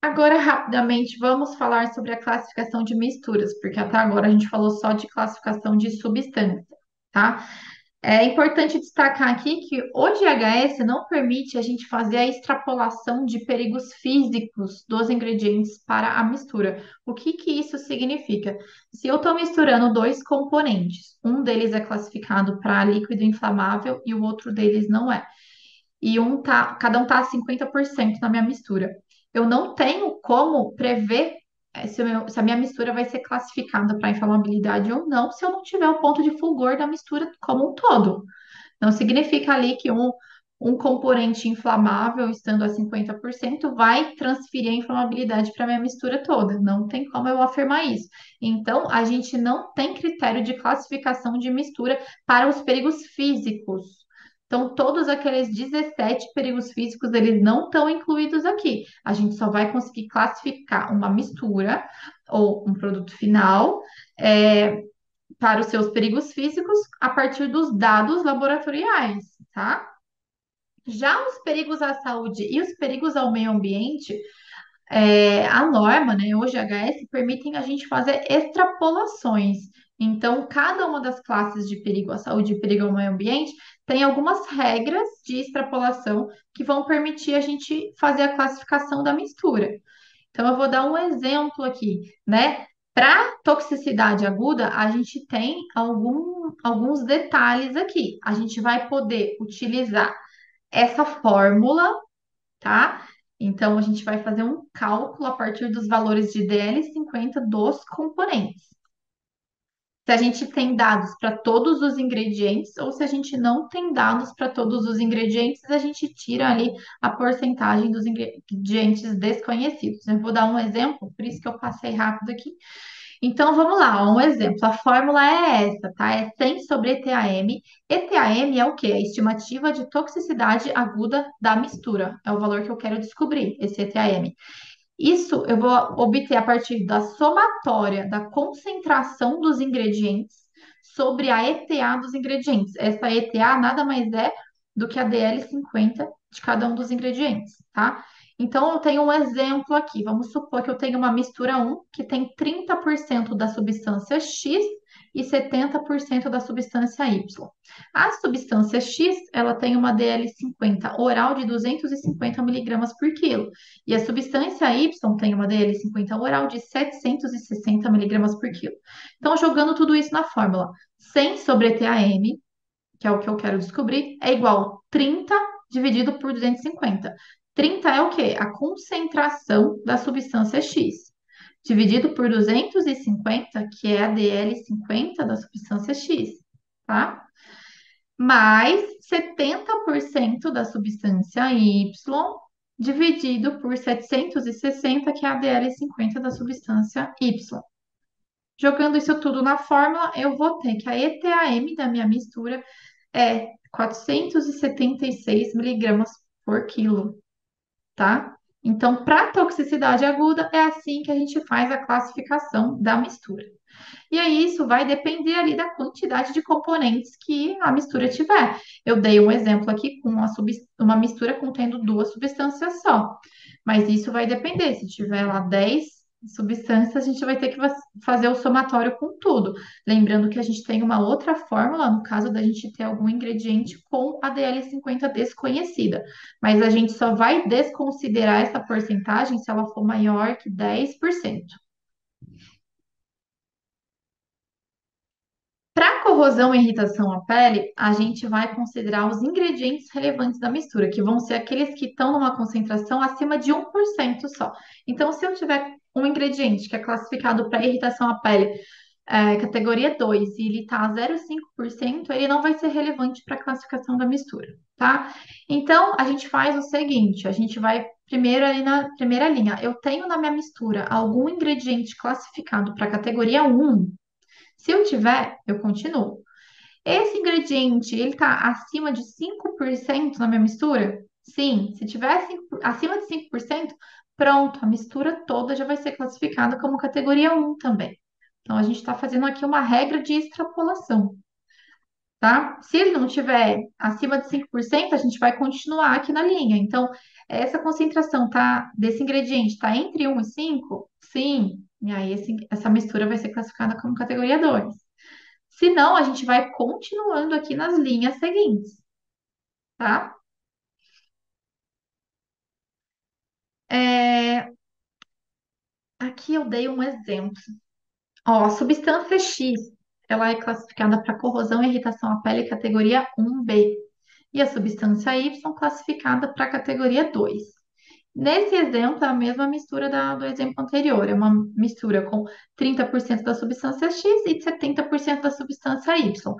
Agora, rapidamente, vamos falar sobre a classificação de misturas, porque até agora a gente falou só de classificação de substância, tá? É importante destacar aqui que o GHS não permite a gente fazer a extrapolação de perigos físicos dos ingredientes para a mistura. O que que isso significa? Se eu estou misturando dois componentes, um deles é classificado para líquido inflamável e o outro deles não é, e cada um tá a 50% na minha mistura. Eu não tenho como prever se a minha mistura vai ser classificada para inflamabilidade ou não, se eu não tiver o ponto de fulgor da mistura como um todo. Não significa ali que um componente inflamável, estando a 50%, vai transferir a inflamabilidade para a minha mistura toda. Não tem como eu afirmar isso. Então, a gente não tem critério de classificação de mistura para os perigos físicos. Então, todos aqueles 17 perigos físicos, eles não estão incluídos aqui. A gente só vai conseguir classificar uma mistura ou um produto final, é, para os seus perigos físicos a partir dos dados laboratoriais, tá? Já os perigos à saúde e os perigos ao meio ambiente, a norma, né, o GHS, permitem a gente fazer extrapolações. Então, cada uma das classes de perigo à saúde e perigo ao meio ambiente tem algumas regras de extrapolação que vão permitir a gente fazer a classificação da mistura. Então, eu vou dar um exemplo aqui, né? Para toxicidade aguda, a gente tem alguns detalhes aqui. A gente vai poder utilizar essa fórmula, tá? Então, a gente vai fazer um cálculo a partir dos valores de DL50 dos componentes. Se a gente tem dados para todos os ingredientes ou se a gente não tem dados para todos os ingredientes, a gente tira ali a porcentagem dos ingredientes desconhecidos. Eu vou dar um exemplo, por isso que eu passei rápido aqui. Então vamos lá, ó, um exemplo. A fórmula é essa, tá? É 100 sobre ETAM. ETAM é o quê? A estimativa de toxicidade aguda da mistura. É o valor que eu quero descobrir, esse ETAM. Isso eu vou obter a partir da somatória da concentração dos ingredientes sobre a ETA dos ingredientes. Essa ETA nada mais é do que a DL50 de cada um dos ingredientes, tá? Então, eu tenho um exemplo aqui. Vamos supor que eu tenho uma mistura um que tem 30% da substância X e 70% da substância Y. A substância X, ela tem uma DL50 oral de 250 miligramas por quilo. E a substância Y tem uma DL50 oral de 760 miligramas por quilo. Então, jogando tudo isso na fórmula, 100 sobre ETAM, que é o que eu quero descobrir, é igual a 30 dividido por 250. 30 é o quê? A concentração da substância X, dividido por 250, que é a DL50 da substância X, tá? Mais 70% da substância Y dividido por 760, que é a DL50 da substância Y. Jogando isso tudo na fórmula, eu vou ter que a ETAM da minha mistura é 476 miligramas por quilo, tá? Então, para toxicidade aguda, é assim que a gente faz a classificação da mistura. E aí isso vai depender ali da quantidade de componentes que a mistura tiver. Eu dei um exemplo aqui com uma mistura contendo duas substâncias só, mas isso vai depender. Se tiver lá 10 substâncias, a gente vai ter que fazer o somatório com tudo. Lembrando que a gente tem uma outra fórmula, no caso da gente ter algum ingrediente com a DL50 desconhecida, mas a gente só vai desconsiderar essa porcentagem se ela for maior que 10%. Para corrosão e irritação à pele, a gente vai considerar os ingredientes relevantes da mistura, que vão ser aqueles que estão numa concentração acima de 1% só. Então, se eu tiver um ingrediente que é classificado para irritação à pele, categoria 2, e ele está a 0,5%, ele não vai ser relevante para a classificação da mistura, tá? Então, a gente faz o seguinte, a gente vai primeiro ali na primeira linha. Eu tenho na minha mistura algum ingrediente classificado para categoria 1. Se eu tiver, eu continuo. Esse ingrediente, ele está acima de 5% na minha mistura? Sim. Se tiver acima de 5%, Pronto, a mistura toda já vai ser classificada como categoria um também. Então, a gente está fazendo aqui uma regra de extrapolação, tá? Se ele não tiver acima de 5%, a gente vai continuar aqui na linha. Então, essa concentração desse ingrediente está entre um e 5, sim. E aí, essa mistura vai ser classificada como categoria 2. Se não, a gente vai continuando aqui nas linhas seguintes, tá? É, aqui eu dei um exemplo. Ó, a substância X, ela é classificada para corrosão e irritação à pele categoria 1B. E a substância Y classificada para categoria 2. Nesse exemplo, é a mesma mistura do exemplo anterior. É uma mistura com 30% da substância X e 70% da substância Y.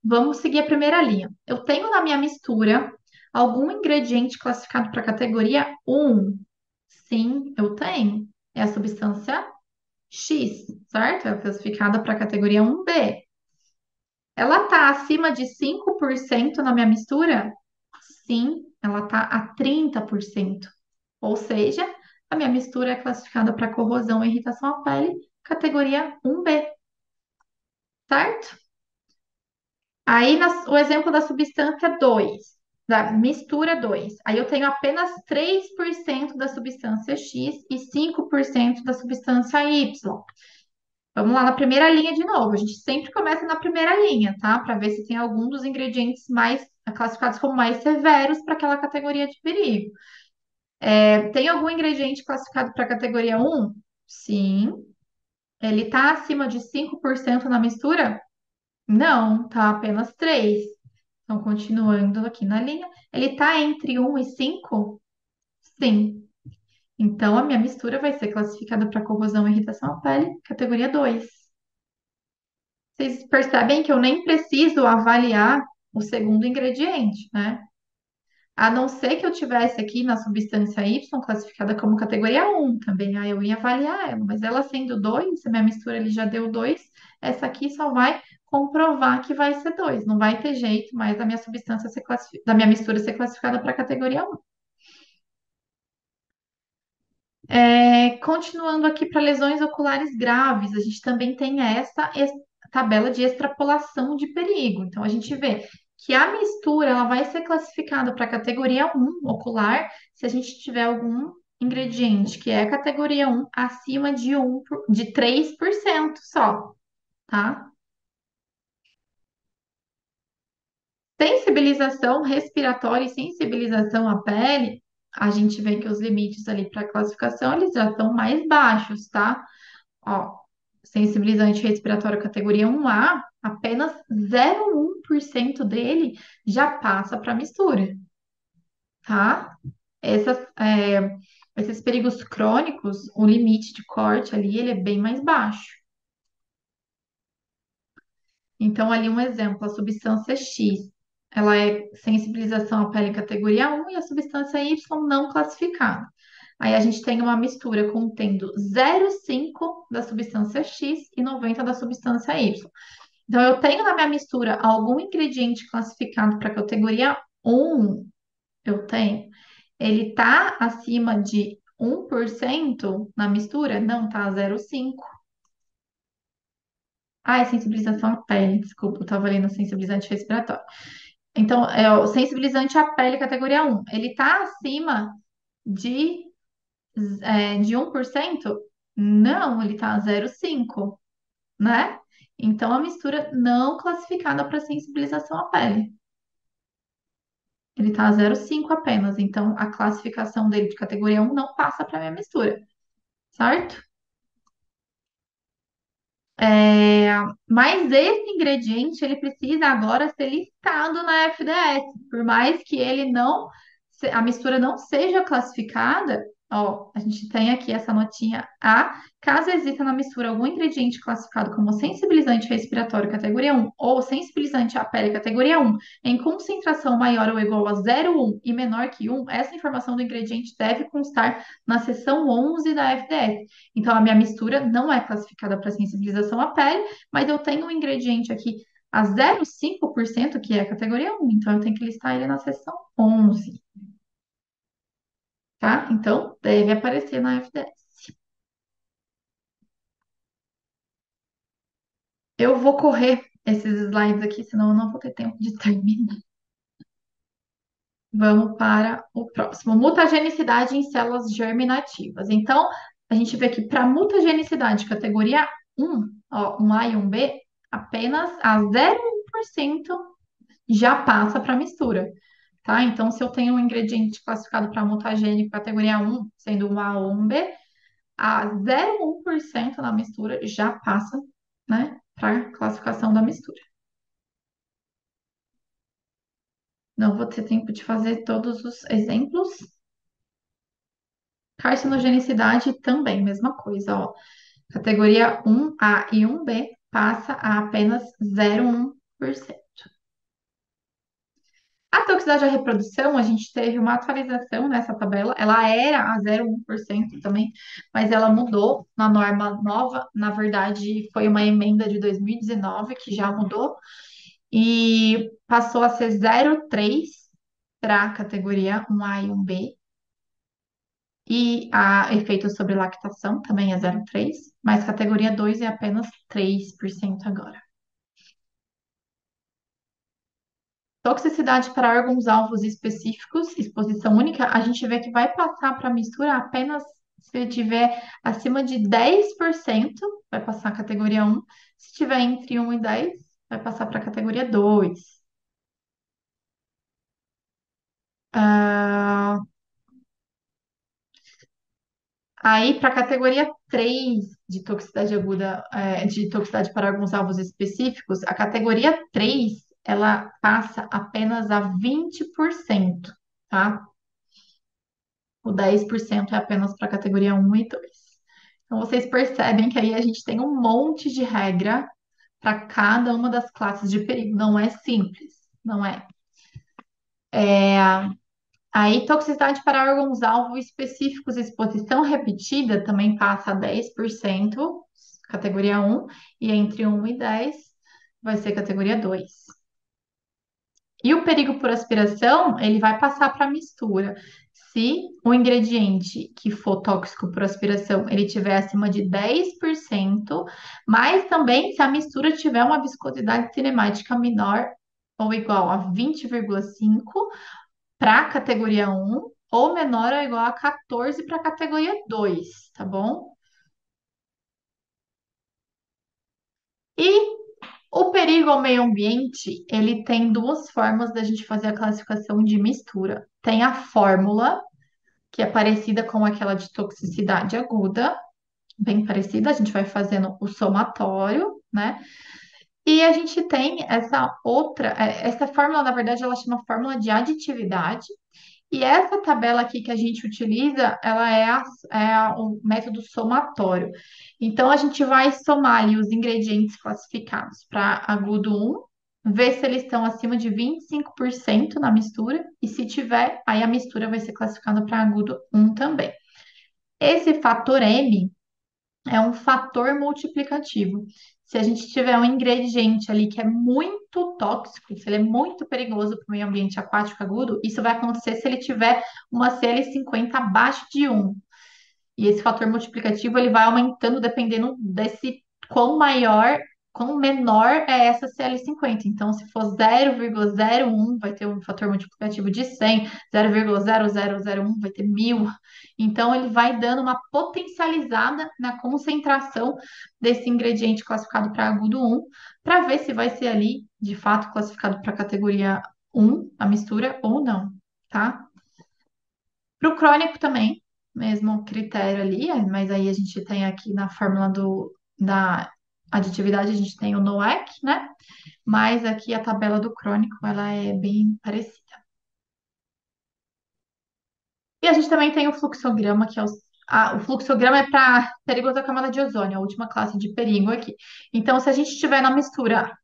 Vamos seguir a primeira linha. Eu tenho na minha mistura algum ingrediente classificado para categoria 1? Sim, eu tenho. É a substância X, certo? É classificada para a categoria 1B. Ela está acima de 5% na minha mistura? Sim, ela está a 30%. Ou seja, a minha mistura é classificada para corrosão e irritação à pele, categoria 1B, certo? Aí, o exemplo da substância 2, da mistura 2. Aí eu tenho apenas 3% da substância X e 5% da substância Y. Vamos lá na primeira linha de novo. A gente sempre começa na primeira linha, tá? Para ver se tem algum dos ingredientes mais classificados como mais severos para aquela categoria de perigo. Tem algum ingrediente classificado para categoria um? Sim. Ele está acima de 5% na mistura? Não, tá apenas 3. Então, continuando aqui na linha, ele está entre um e 5? Sim. Então, a minha mistura vai ser classificada para corrosão e irritação à pele, categoria 2. Vocês percebem que eu nem preciso avaliar o segundo ingrediente, né? A não ser que eu tivesse aqui na substância Y classificada como categoria um também, aí eu ia avaliar ela, mas ela sendo 2, se a minha mistura ali já deu 2, essa aqui só vai comprovar que vai ser 2. Não vai ter jeito mais da minha substância da minha mistura ser classificada para categoria um. Continuando aqui para lesões oculares graves, a gente também tem essa tabela de extrapolação de perigo. Então, a gente vê que a mistura ela vai ser classificada para a categoria um ocular se a gente tiver algum ingrediente que é categoria um acima de 3% só, tá? Sensibilização respiratória e sensibilização à pele, a gente vê que os limites ali para classificação eles já estão mais baixos, tá? Ó, sensibilizante respiratório categoria 1A, apenas 0,1% dele já passa para mistura, tá? Essas, esses perigos crônicos, o limite de corte ali, ele é bem mais baixo. Então, ali um exemplo, a substância X, ela é sensibilização à pele categoria 1 e a substância Y não classificada. Aí a gente tem uma mistura contendo 0,5 da substância X e 90 da substância Y. Então, eu tenho na minha mistura algum ingrediente classificado para categoria 1, eu tenho. Ele está acima de 1% na mistura? Não, tá 0,5. Ah, é sensibilização à pele, desculpa, eu estava lendo sensibilizante respiratório. Então, é o sensibilizante à pele categoria um. Ele está acima de, de 1%? Não, ele está 0,5, né? Então, a mistura não classificada para sensibilização à pele. Ele está 0,5 apenas. Então, a classificação dele de categoria um não passa para minha mistura, certo? É, mas esse ingrediente ele precisa agora ser listado na FDS, por mais que ele não, a mistura não seja classificada. Ó, a gente tem aqui essa notinha A. Caso exista na mistura algum ingrediente classificado como sensibilizante respiratório categoria um ou sensibilizante à pele categoria um em concentração maior ou igual a 0,1 e menor que um, essa informação do ingrediente deve constar na seção 11 da FDS. Então, a minha mistura não é classificada para sensibilização à pele, mas eu tenho um ingrediente aqui a 0,5% que é a categoria um. Então eu tenho que listar ele na seção 11, tá? Então, deve aparecer na FDS. Eu vou correr esses slides aqui, senão eu não vou ter tempo de terminar. Vamos para o próximo. Mutagenicidade em células germinativas. Então, a gente vê que para mutagenicidade categoria um, ó, um A e um B, apenas a 0,1% já passa para mistura, tá? Então, se eu tenho um ingrediente classificado para mutagênico categoria um, sendo um A ou um B, a 0,1% na mistura já passa, né, para classificação da mistura. Não vou ter tempo de fazer todos os exemplos. Carcinogenicidade também, mesma coisa, ó. Categoria 1A e 1B passa a apenas 0,1%. A toxicidade à reprodução, a gente teve uma atualização nessa tabela. Ela era a 0,1% também, mas ela mudou na norma nova. Na verdade, foi uma emenda de 2019 que já mudou e passou a ser 0,3 para a categoria 1A e 1B. E a efeito sobre lactação também é 0,3, mas categoria 2 é apenas 3% agora. Toxicidade para órgãos-alvos específicos, exposição única, a gente vê que vai passar para mistura apenas se tiver acima de 10%, vai passar a categoria 1. Se tiver entre 1 e 10, vai passar para a categoria 2. Ah, aí, para a categoria 3 de toxicidade aguda, de toxicidade para alguns alvos específicos, a categoria 3 ela passa apenas a 20%, tá? O 10% é apenas para a categoria 1 e 2. Então, vocês percebem que aí a gente tem um monte de regra para cada uma das classes de perigo. Não é simples, não é? Aí, toxicidade para órgãos-alvo específicos, exposição repetida, também passa a 10%, categoria 1, e entre 1 e 10 vai ser categoria 2. E o perigo por aspiração, ele vai passar para mistura. Se o ingrediente que for tóxico por aspiração, ele tiver acima de 10%, mas também se a mistura tiver uma viscosidade cinemática menor ou igual a 20,5 para a categoria 1 ou menor ou igual a 14 para a categoria 2, tá bom? E o perigo ao meio ambiente, ele tem duas formas da gente fazer a classificação de mistura. Tem a fórmula, que é parecida com aquela de toxicidade aguda, bem parecida, a gente vai fazendo o somatório, né? E a gente tem essa outra, essa fórmula, na verdade, ela chama fórmula de aditividade. E essa tabela aqui que a gente utiliza, ela o método somatório. Então, a gente vai somar ali os ingredientes classificados para agudo um, ver se eles estão acima de 25% na mistura, e se tiver, aí a mistura vai ser classificada para agudo um também. Esse fator M é um fator multiplicativo. Se a gente tiver um ingrediente ali que é muito tóxico, se ele é muito perigoso para o meio ambiente aquático agudo, isso vai acontecer se ele tiver uma CL50 abaixo de 1. E esse fator multiplicativo ele vai aumentando dependendo desse quão maior, quão menor é essa CL50. Então, se for 0,01, vai ter um fator multiplicativo de 100, 0,0001 vai ter 1000. Então, ele vai dando uma potencializada na concentração desse ingrediente classificado para agudo 1, para ver se vai ser ali, de fato, classificado para a categoria 1, a mistura, ou não, tá? Para o crônico também, mesmo critério ali, mas aí a gente tem aqui na fórmula da aditividade, a gente tem o NOAC, né? Mas aqui a tabela do crônico, ela é bem parecida. E a gente também tem o fluxograma, que é o fluxograma é para perigosa camada de ozônio, a última classe de perigo aqui. Então, se a gente tiver na mistura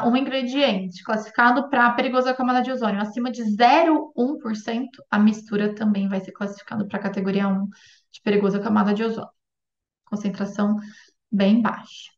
um ingrediente classificado para perigosa camada de ozônio acima de 0,1%, a mistura também vai ser classificada para a categoria 1 de perigosa camada de ozônio. Concentração bem baixa.